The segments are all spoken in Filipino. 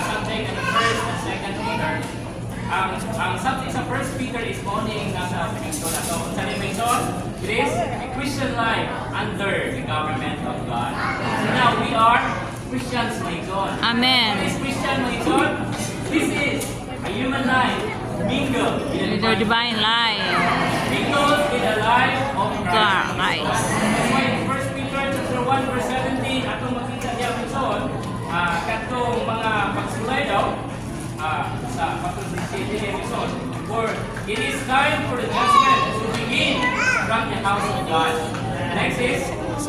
subject ng first and second Peter. Ang subject sa first Peter is morning nasa Peter na to. Sa Peter, it is a Christian life under the government of God. So now we are Christians, my God. Amen. What is Christian, my God? This is a human life mingled With the divine life. mingled with the life of Christ. Christ. That's why in 1 Peter chapter 1 verse 17, atong makita diya minsan, katong mga pagsulay daw sa pagsusunod ni minsan. For it is time for the judgment to begin from the house of God. Next is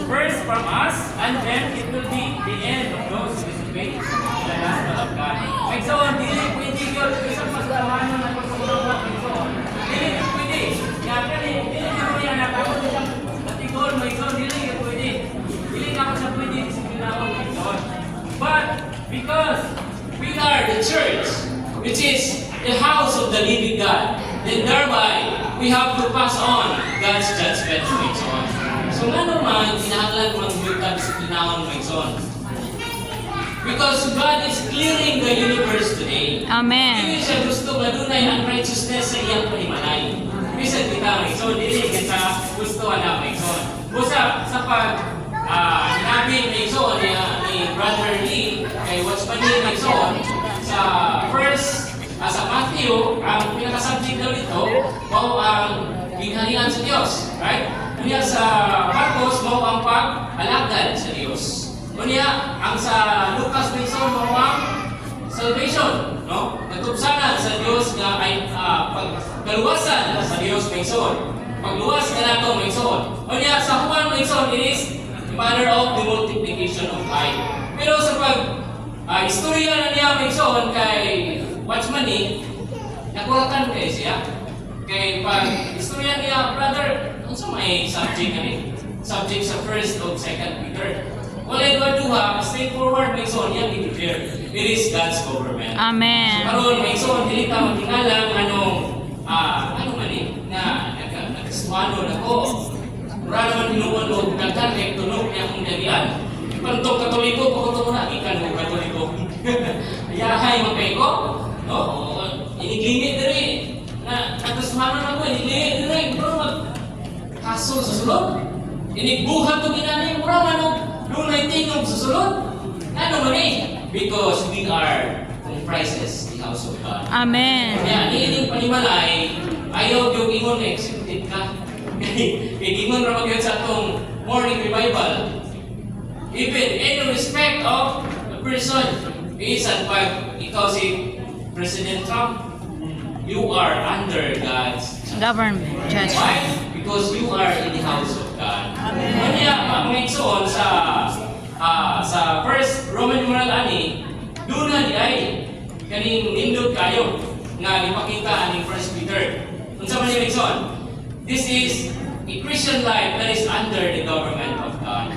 first from us, and then it will be the end of those who disobey the gospel of God. Minsan, dili pwede yun, isang masalaman na pagsusunod minsan. Dili pwede. Kaya dili mo yan nakakot isang katigol, minsan, dili pwede. Dili na ako sa pwede disiplinahon minsan. But because we are the church, which is the house of the living God, then thereby we have to pass on God's judgment to minsan. So nga naman, kinahanglan mo ang build-up disiplinahon minsan. Because God is clearing the universe today. Amen. Hindi siya gusto madunay ang righteousness sa iyang panimalay. Bisan kita, Maison, hindi kita gusto na, Maison. Busa, sa pag hinabi, Maison, ni Brother Lee, kay Watchman Lee, Maison, sa first, sa Matthew, ang pinaka-subject daw ito, mao ang binghalian sa Diyos. Right? Kaya sa Marcos, mao ang pag-alagad sa Diyos. Kunya, ang sa Lucas Maison, mao ang salvation, no? Nagtubsanan sa Diyos nga ay pagkaluwasan sa Diyos Maison. Pagluwas ka na ito Maison. Kunya, sa Juan Maison, it is the manner of the multiplication of life. Pero sa istorya na niya Maison kay Watchman Lee, nakulatan kayo siya. Kay istorya niya, brother, ano sa may subject kami? Subject sa first o second Peter. Wala duha, straightforward Maison, yan i-declare. It is God's government. Amen. Karon Maison, dili ta matingalang ano man na nagkasuano na ko. Mura naman hinuon o daghan kay tunog niya akong dalian. Pantong katoliko ko ito muna, ikan mo katoliko. Ayahay magkay ko, no? Iniglimit diri. Na nagkasuano na ko, iniglimit diri. Pero kaso sa sulod. Inigbuhat to ginanay, mura man o dunay tingog sa sulod. Ano man because we are comprises the house of God. Amen. Kaya niining panimalay, ayaw yung ingon executed ka. Kaya ingon naman yun sa atong morning revival. Even in respect of the person, isan pag ikaw si President Trump, you are under God's Government judgment. why? Because you are in the house of God. Kanya, mag-mention sa first Roman numeral ani, doon na di ay kaning nindot kayo nga ipakita aning First Peter. Unsa man ni mention? This is a Christian life that is under the government of God.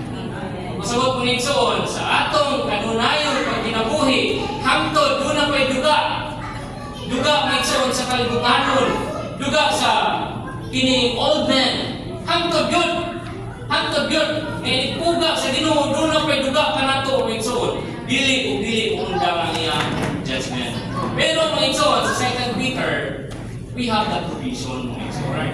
Masabot mo mention sa atong kanunayon pag kinabuhi, hangtod doon na ko'y duga. Duga mention sa kalibutanon, duga sa kining old man. Hangtod yun. Hangtod yun. Ngayon ipuga sa Ginoo doon na ko'y duga kanato mention. Dili undang ang iyang judgment. Pero mention sa 2 Peter, we have that provision mention, right?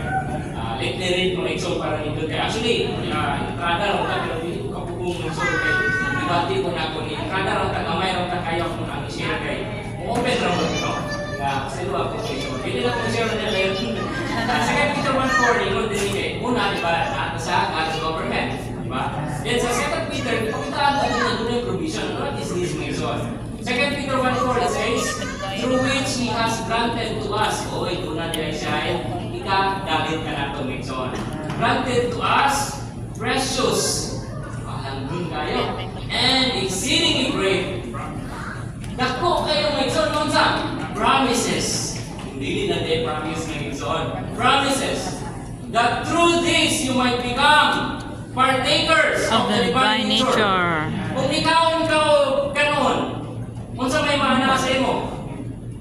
Let me read mention para nito kay actually entrada ra ta pero dili ko kapugong mention kay debate ko na ko ni entrada ra ta gamay ra ta kayo ko ang share kay open ra mo no nga sila ko mention pili na ko share na layo sa 2 Peter 1:4 ingon din kay una di ba ato sa God's government di ba then sa 2 Peter ipakitaan ta na provision what is this mention 2 Peter 1:4 it says through which He has granted to us ito na di ay siya David ka na ito, Mixon. Granted to us, precious, mahanggun kayo, and exceedingly great. Dako kayo, Mixon, nung sa promises. Hindi na tayo promise ng Mixon. Promises. That through this you might become partakers Of the divine nature. Kung ikaw kanon, kung sa may mahana sa imo,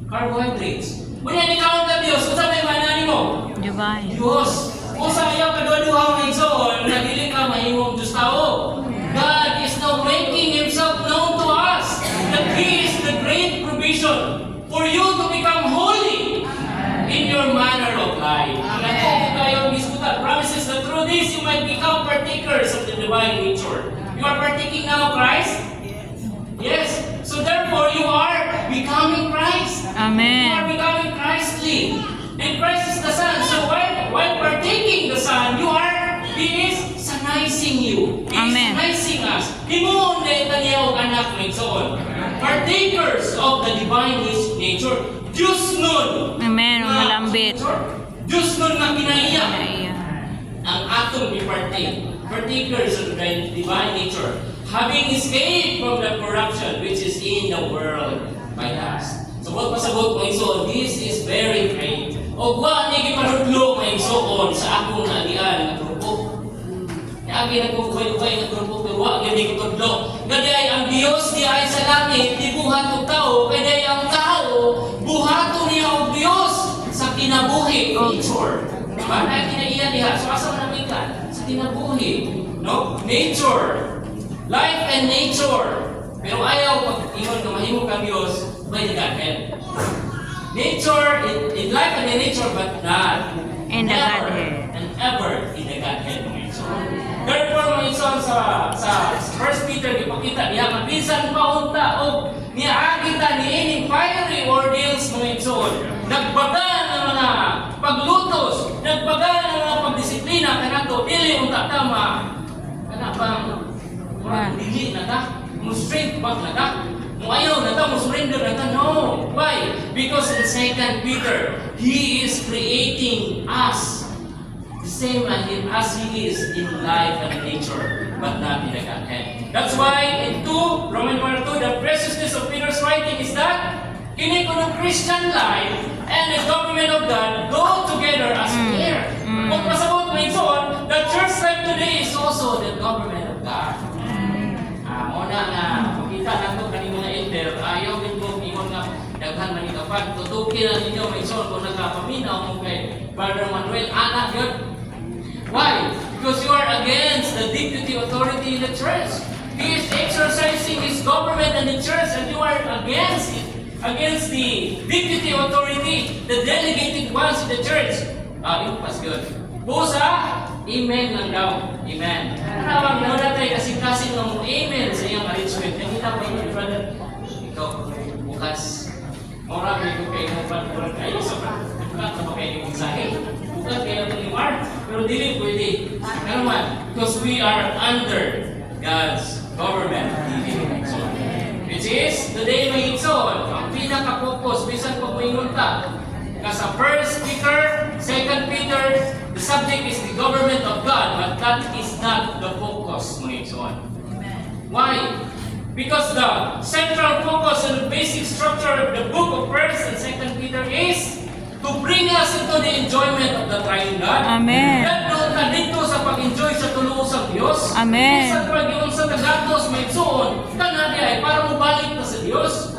carbohydrates. Kung yan ikaw ka Diyos, kung sa may mahana mo, Divine. Diyos, kung sa ayaw kadwa-duha ng igsoon, na dili ka mahimong Diyos tao. God is now making Himself known to us that He is the great provision for you to become holy in your manner of life. Promises that through this you might become partakers of the divine nature. You are partaking now of Christ? Yes. So therefore you are becoming Christ. You are Amen. becoming Christly. And Christ is the Son. So while partaking the Son, He is sanizing you. He Amen. is sanizing us. Himuon dahil kaniya o anak mo itoon. Partakers of the divine nature. Diyos nun. Amen. Malambit. Diyos nun na kinaiya. Ayan. Ang atong i-partake. Partakers of the divine nature. Having escaped from the corruption which is in the world by us. So what pasabot mo isuon? This is very great. O wa ni gipanudlo mo isuon sa akong naalian nga grupo. Agi nagkukuhay ng grupo pero wa gyud gitudlo. Gaday ang Dios di ay sa langit, di buhat og tao, kay ang tao buhaton niya og Dios sa kinabuhi nature. Diba? Ay kinaiya diha. So asa man namin sa kinabuhi, no? Nature. Life and nature. Pero ayaw pag ingon nga mahimo kang Dios by the Godhead. Nature in life and in nature, but not In the never Godhead. and ever in the Godhead mga Igsoon. Therefore mga Igsoon sa 1 Peter ipakita niya mabisan pa unta o niaagi ta niining fiery ordeals mga Igsoon. Nagbaga ng mga paglutos, nagbaga ng mga pagdisiplina kanato dili unta tama kana bang dili na ta, mo straight back na ta. Mo ayaw na ta, mo surrender na ta. No. Why? Because in 2 Peter, He is creating us the same as He is in life and nature, but not in the Godhead. That's why in Romans 1:2, the preciousness of Peter's writing is that kini kuno Christian life and the government of God go together as a pair. Kung pasabot mo itoon, the church life today is also the government of God. Muna nga, makita na ito kanino na elder, ayaw din ko ingon nga daghan man ikapag, tutukin na ninyo may son kung nagkapaminaw mo kay Brother Manuel, anak yun. Why? Because you are against the deputy authority in the church. He is exercising his government in the church and you are against it. Against the deputy authority, the delegated ones in the church. Yung pas good. Busa, amen lang daw. Amen. Anawag na wala tayo kasing-kasing ng amen sa iyong arrangement. Nakita ko yun, brother. Ikaw, bukas. Marami ko kayo ng pagkulang kayo sa pagkulang na kayo ng mensahe. Bukas kayo ng reward. Pero dili pwede. Ano man, because we are under God's government. Which is, today may igsoon, ang pinaka-focus, bisan pag may ngunta. Sa 1 Peter, 2 Peter, the subject is the government of God, but that is not the focus, mga igsoon. Why? Because the central focus and the basic structure of the book of 1 and 2 Peter is to bring us into the enjoyment of the triune God. Amen. That doon ka dito sa pag-enjoy sa tuluos sa Diyos. Amen. Sa pag-iyon sa tagatos, may igsoon, tanadi ay para mabalik na sa Diyos.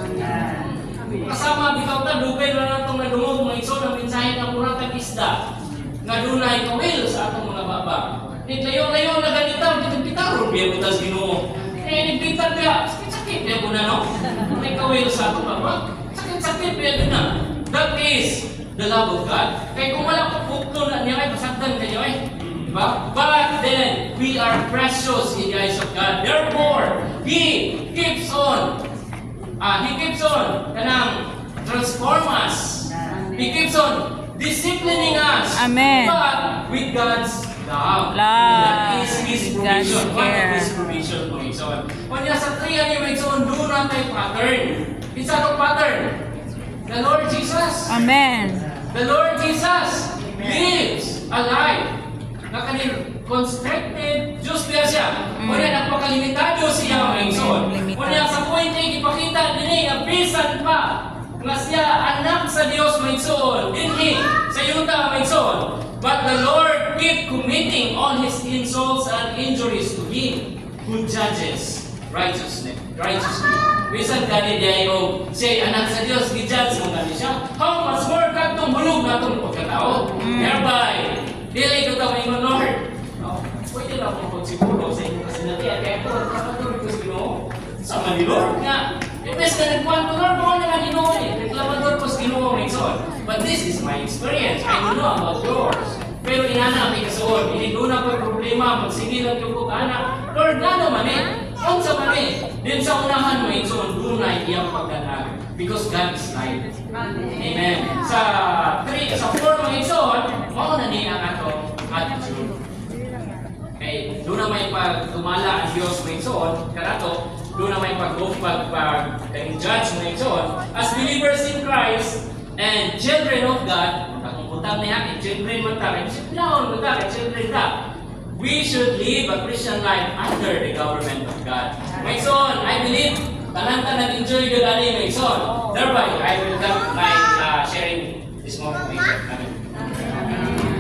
Kasama bitaw ta dugay na natong nadungog mga igsoon ang mensahe ng muratag isda nga dunay kawil sa atong mga baba. Nitlayo-layo na ganita bitag-bitaron biya butas Ginoo. Nitbitar biya sakit biya kuna no. May kawil sa atong baba. Sakit biya na. That is the love of God. Kaya kung wala ko pukto na niya ay pasagdan kayo eh. Diba? But then we are precious in the eyes of God. Therefore, He keeps on kanang transform us. He keeps on disciplining us. Amen. But with God's love. Love. That is His God's provision. One of care. His provision po igsoon. Kanya sa triyan yung igsoon, doon na tayo pattern. It's anong pattern? The Lord Jesus. Amen. The Lord Jesus lives a life na kanil constricted, Diyos biya siya. Kanya nagpakalimitado siya mga igsoon. Kanya sa point ay ipakita din ang bisan pa nga siya anak sa Diyos mga igsoon. Dinhi sa yuta mga igsoon. But the Lord keep committing all His insults and injuries to Him who judges righteously. Bisan kani diayo siya anak sa Diyos, gi-judge mo kani siya. How much more katong bulog natong pagkatao? Thereby, dili ko ta ingon Lord. Pwede lang po siguro sa inyo kasi natin kaya po kapatid ko sa Ginoo sa Manilor nga Imbes na nagkuhan ko, Lord, mo na Ginoo eh. Reklamador ko sa Ginoo, may son. But this is my experience. I don't know about yours. Pero inana may kasuon. Hindi doon ako problema. Magsigilan ko anak. Lord, gano man eh. Kung sa man eh. Then sa unahan mo, son, doon na iyang pagdanag. Because God is light. Amen. Sa 4 mga son, mauna niya ang ato attitude. Okay, doon na may pagtumala ang Diyos may son, karato, doon na may pag-judge may son. As believers in Christ and children of God, pagkutang niya, children man tayo, children ka. We should live a Christian life under the government of God. My son, I believe, tanan ka nag-enjoy ka dali, my son. Thereby, I will come by sharing this moment. Amen.